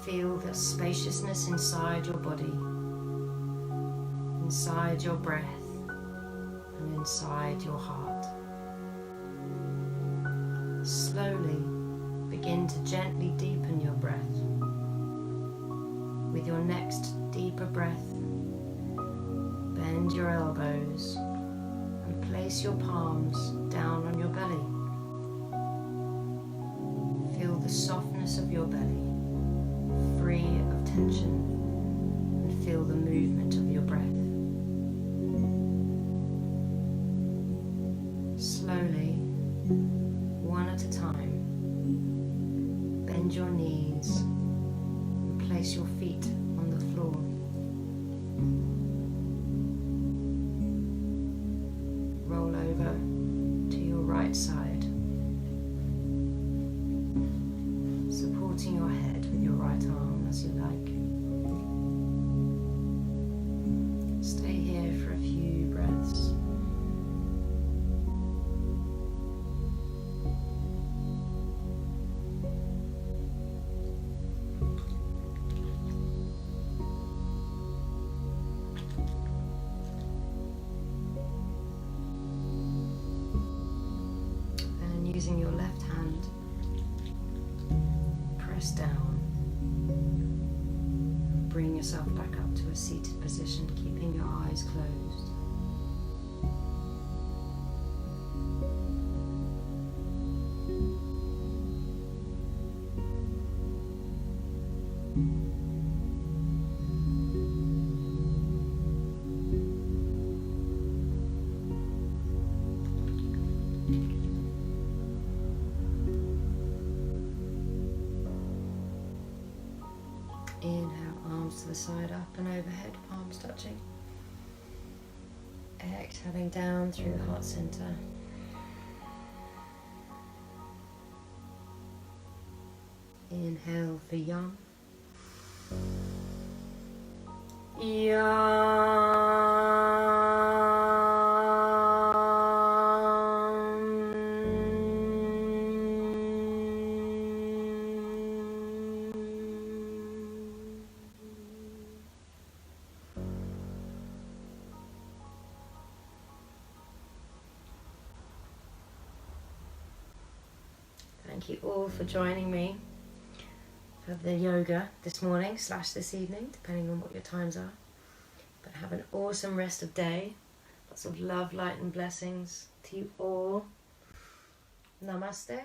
Feel the spaciousness inside your body, inside your breath, and inside your heart. Slowly begin to gently deepen your breath. With your next deeper breath, bend your elbows and place your palms down on your belly. Feel the softness of your belly, free of tension, and feel the movement of your breath. Slowly, one at a time, bend your knees and place your feet on the floor. Roll over to your right side, supporting your head with your right arm as you like. Stay here for a few breaths. Using your left hand, press down, bring yourself back up to a seated position, keeping your eyes closed. Inhale, arms to the side, up and overhead, palms touching. Exhaling down through the heart center. Inhale for Yum. Thank you all for joining me for the yoga this morning / this evening, depending on what your times are. But have an awesome rest of day. Lots of love, light and blessings to you all. Namaste.